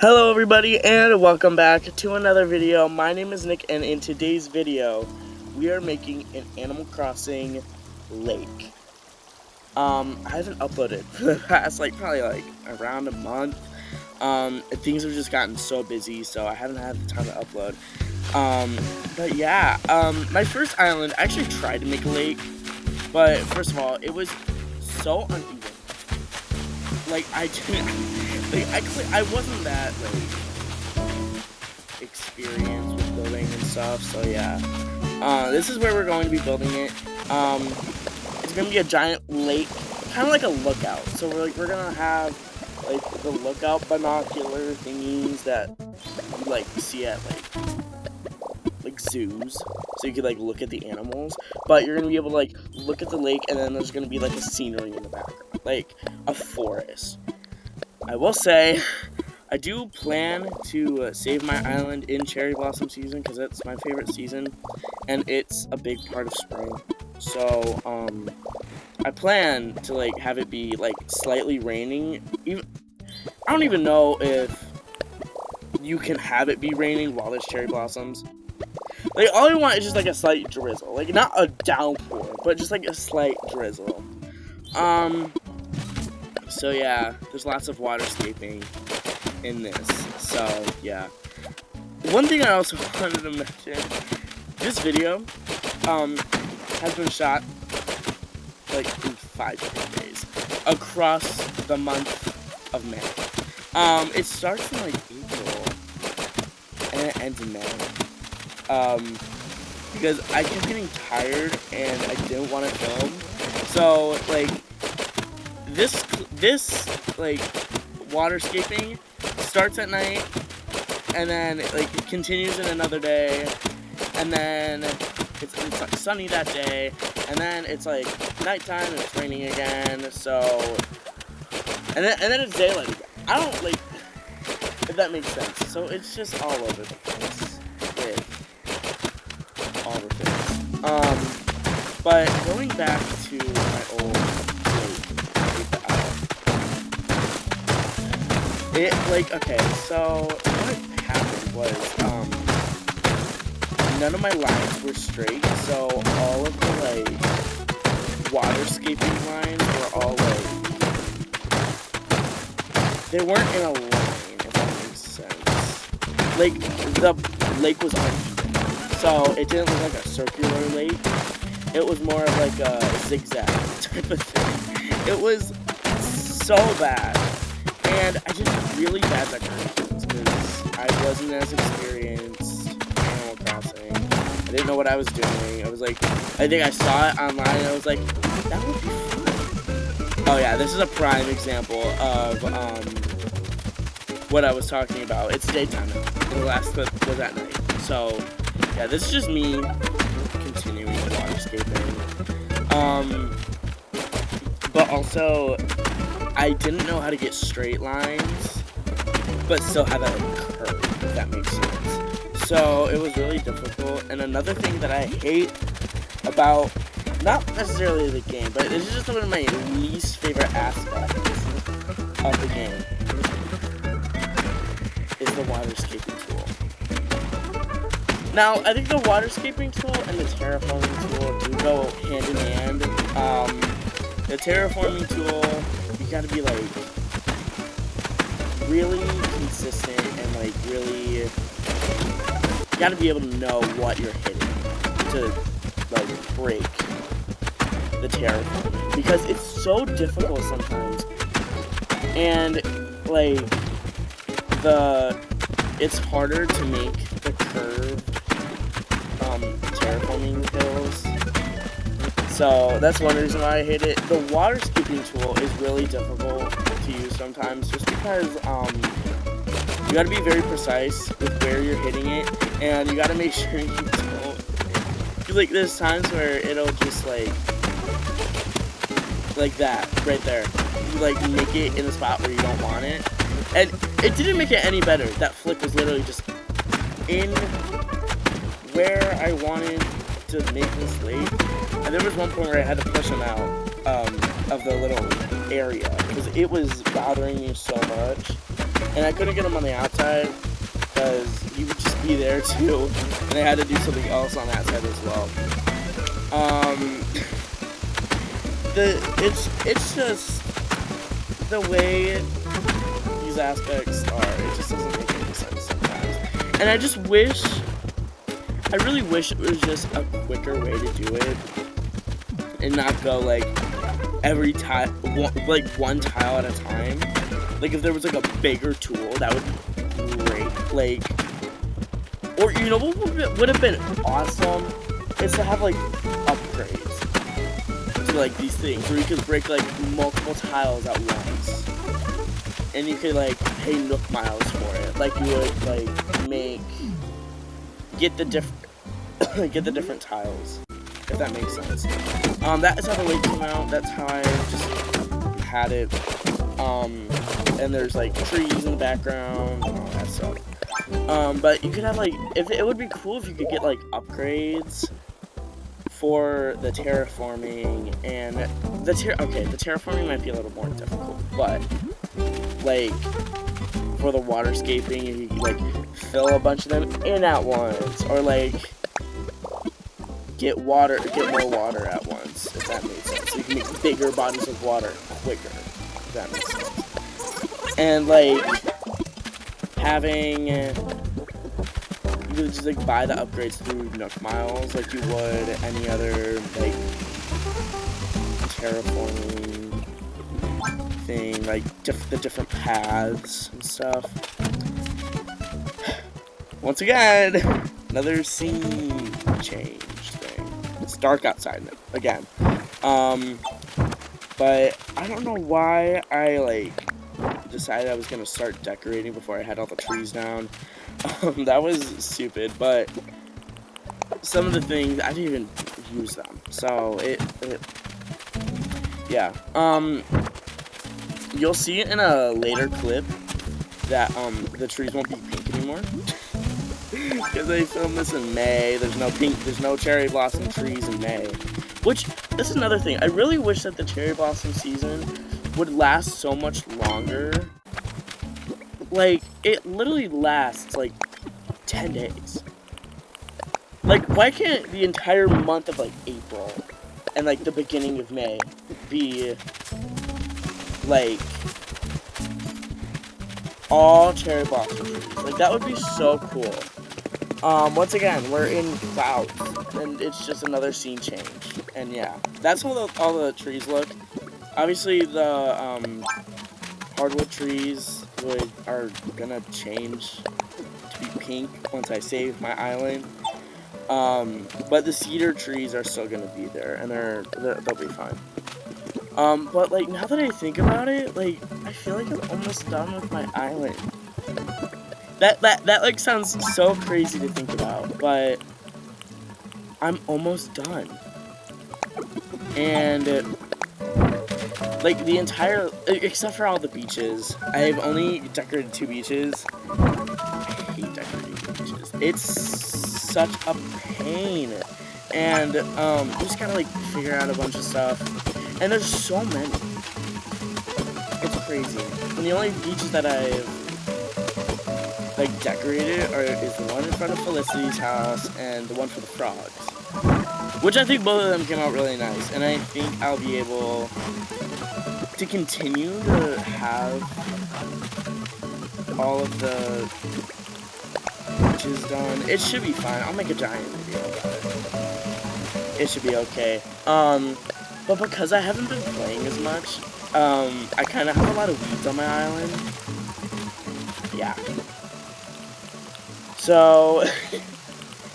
Hello everybody and welcome back to another video. My name is Nick and in today's video we are making an Animal Crossing lake. I haven't uploaded for the past probably around a month. Things have just gotten so busy, so I haven't had the time to upload. But yeah, my first island, I actually tried to make a lake, but first of all, it was so uneven. I wasn't that experienced with building and stuff. So yeah, this is where we're going to be building it. It's gonna be a giant lake, kind of like a lookout. So we're gonna have the lookout binocular thingies that you see at zoos, so you could look at the animals. But you're gonna be able to look at the lake, and then there's gonna be a scenery in the background, like a forest. I will say, I do plan to save my island in cherry blossom season because it's my favorite season, and it's a big part of spring. So I plan to have it be slightly raining. I don't even know if you can have it be raining while there's cherry blossoms. All I want is just a slight drizzle, not a downpour, but just a slight drizzle. So yeah, there's lots of waterscaping in this. So yeah. One thing I also wanted to mention, this video has been shot in 5 different days across the month of May. It starts in April and it ends in May. Because I kept getting tired and I didn't want to film. So this waterscaping starts at night, and then it continues in another day, and then it's sunny that day, and then it's nighttime and it's raining again. So and then it's daylight again. I don't if that makes sense. So it's just all over the place with all the things. But going back to my old okay, so what happened was, none of my lines were straight, so all of the, waterscaping lines were all, they weren't in a line, if that makes sense. The lake was uneven, so it didn't look like a circular lake. It was more of a zigzag type of thing. It was so bad. And I did really bad decorations because I wasn't as experienced in Animal Crossing. I didn't know what I was doing. I was I think I saw it online and I was like, that would be fun. Oh yeah, this is a prime example of what I was talking about. It's daytime now. The last clip was at night. So yeah, this is just me continuing the waterscaping. But also, I didn't know how to get straight lines, but still have that curve, if that makes sense. So it was really difficult. And another thing that I hate about, not necessarily the game, but this is just one of my least favorite aspects of the game, is the waterscaping tool. Now, I think the waterscaping tool and the terraforming tool do go hand in hand. The terraforming tool, you gotta be really consistent and really, you gotta be able to know what you're hitting to break the terraforming, because it's so difficult sometimes, and it's harder to make the curved terraforming hills. So that's one reason why I hate it. The waterscaping tool is really difficult to use sometimes, just because you gotta be very precise with where you're hitting it, and you gotta make sure you don't. There's times where it'll just that right there. You make it in the spot where you don't want it, and it didn't make it any better. That flick was literally just in where I wanted to make this lake. And there was one point where I had to push him out of the little area because it was bothering me so much. And I couldn't get him on the outside because he would just be there too, and I had to do something else on that side as well. It's just the way these aspects are. It just doesn't make any sense sometimes, and I really wish it was just a quicker way to do it, and not go like every tile, like one tile at a time. Like if there was like a bigger tool, that would be great. Like, or you know what would have been awesome is to have like upgrades to like these things where you could break like multiple tiles at once, and you could like pay Nook miles for it. Like you would like get the different tiles, if that makes sense. That is how the lake came out. That's how I just had it. And there's like trees in the background and all that stuff. But you could have like, if it would be cool if you could get like upgrades for the terraforming and the terraforming might be a little more difficult, but like for the waterscaping, you could like fill a bunch of them in at once, or like get more water at once, if that makes sense. So you can make bigger bodies of water quicker, if that makes sense. And like having, you could just like buy the upgrades through Nook miles like you would any other like terraforming thing, like the different paths and stuff. Once again, another scene change thing. It's dark outside now, again. But I don't know why I like decided I was gonna start decorating before I had all the trees down. That was stupid, but some of the things I didn't even use them, so yeah. You'll see in a later clip that the trees won't be pink anymore because I filmed this in May. There's no cherry blossom trees in May, which this is another thing. I really wish that the cherry blossom season would last so much longer. Like, it literally lasts like 10 days. Like, why can't the entire month of like April and like the beginning of May be like all cherry blossom trees? Like, that would be so cool. Once again, we're in clouds, and it's just another scene change. And yeah, that's how all the trees look. Obviously, the hardwood trees are gonna change to be pink once I save my island. But the cedar trees are still gonna be there, and they'll be fine. But like now that I think about it, like I feel like I'm almost done with my island. That like sounds so crazy to think about, but I'm almost done. And like the entire, except for all the beaches, I've only decorated 2 beaches. I hate decorating beaches. It's such a pain. And you just gotta like figure out a bunch of stuff. And there's so many. It's crazy. And the only beaches that I've like decorated is the one in front of Felicity's house and the one for the frogs. Which I think both of them came out really nice. And I think I'll be able to continue to have all of the beaches done. It should be fine. I'll make a giant video about it. It should be okay. But because I haven't been playing as much, I kind of have a lot of weeds on my island. Yeah. So,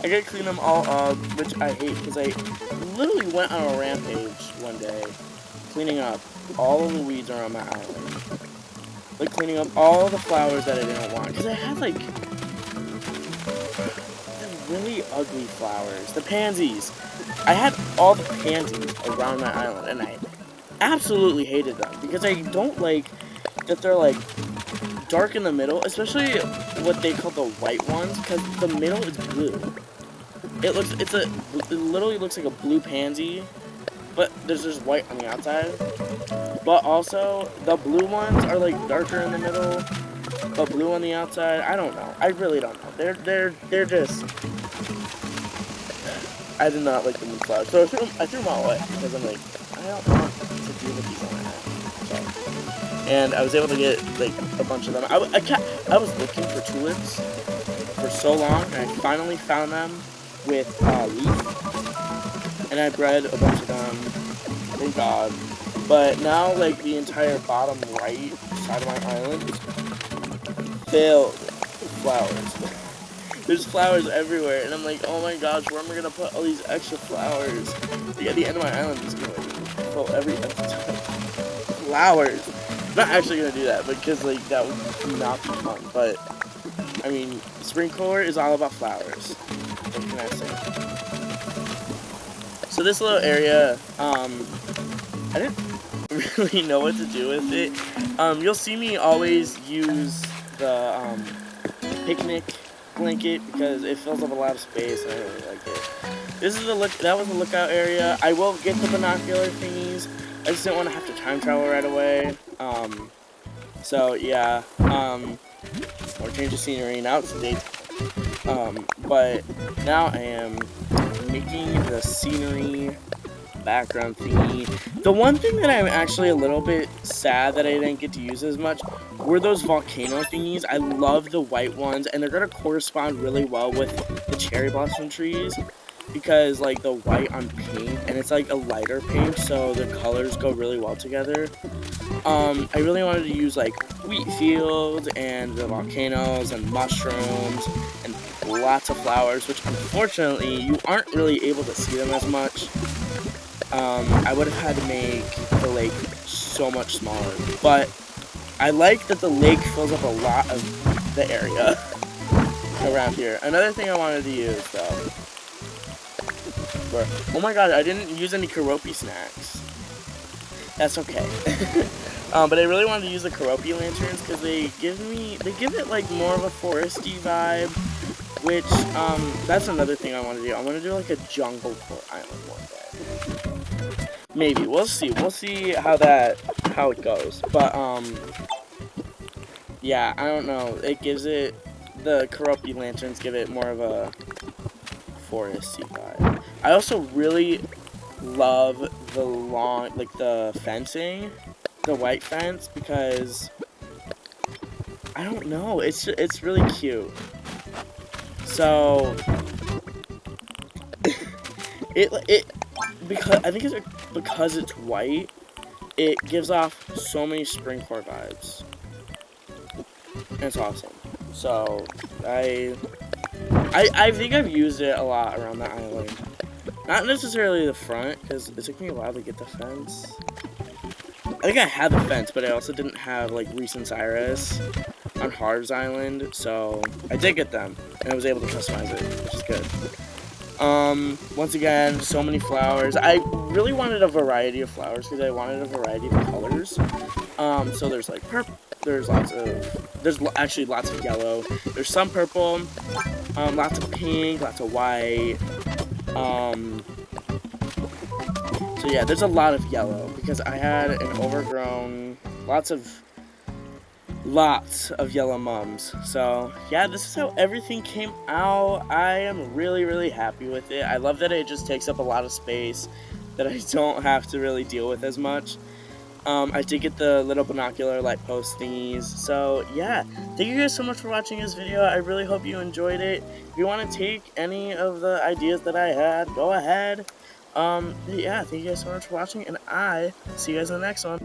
I gotta clean them all up, which I hate, because I literally went on a rampage one day, cleaning up all of the weeds around my island. Like, cleaning up all the flowers that I didn't want, because I had, like, really ugly flowers. The pansies. I had all the pansies around my island, and I absolutely hated them, because I don't like that they're, like, dark in the middle, especially what they call the white ones, because the middle is blue. It literally looks like a blue pansy, but there's just white on the outside. But also, the blue ones are like darker in the middle, but blue on the outside. I don't know. I really don't know. They're just. I did not like the moonflowers, so I threw them all away because I'm like, I don't want to deal with these on my head. So, and I was able to get like a bunch of them. I was looking for tulips for so long, and I finally found them with leaf, and I bred a bunch of them. Thank God. But now, like, the entire bottom right side of my island is filled with flowers. There's flowers everywhere, and I'm like, oh my gosh, where am I gonna put all these extra flowers? Like, at the end of my island is gonna fill every flowers. I'm not actually gonna do that because like that would not be fun. But I mean, spring core is all about flowers. What can I say? So this little area, I didn't really know what to do with it. You'll see me always use the picnic blanket because it fills up a lot of space and I really like it. This is that was the lookout area. I will get the binocular thingies. I just didn't want to have to time travel right away. So yeah, or change the scenery. Now it's daytime. But now I am making the scenery background thingy. The one thing that I'm actually a little bit sad that I didn't get to use as much were those volcano thingies. I love the white ones, and they're gonna correspond really well with the cherry blossom trees because like the white on pink, and it's like a lighter pink, so the colors go really well together. I really wanted to use like wheat fields and the volcanoes and mushrooms and lots of flowers, which unfortunately you aren't really able to see them as much. I would have had to make the lake so much smaller, but I like that the lake fills up a lot of the area around here. Another thing I wanted to use, though, oh my god, I didn't use any Keroppi snacks. That's okay. But I really wanted to use the Keroppi lanterns because they give it like more of a foresty vibe, which, that's another thing I want to do. I want to do like a jungle port island one day. Maybe. We'll see. We'll see how it goes. But, yeah, I don't know. It gives it, the Keroppi lanterns give it more of a foresty vibe. I also really love the the fencing, the white fence, because, I don't know, it's really cute. So, because it's white, it gives off so many spring core vibes. And it's awesome. So I think I've used it a lot around the island. Not necessarily the front, because it took me a while to get the fence. I think I had the fence, but I also didn't have like Recent Iris on Harv's Island, so I did get them, and I was able to customize it, which is good. Once again, so many flowers. I really wanted a variety of flowers because I wanted a variety of colors. So there's like purple, there's actually lots of yellow. There's some purple, lots of pink, lots of white. So yeah, there's a lot of yellow because I had an overgrown, lots of yellow mums. So yeah, this is how everything came out. I am really, really happy with it. I love that it just takes up a lot of space that I don't have to really deal with as much. I did get the little binocular light post thingies. So yeah, thank you guys so much for watching this video. I really hope you enjoyed it. If you want to take any of the ideas that I had, go ahead. Yeah, thank you guys so much for watching, and I see you guys in the next one.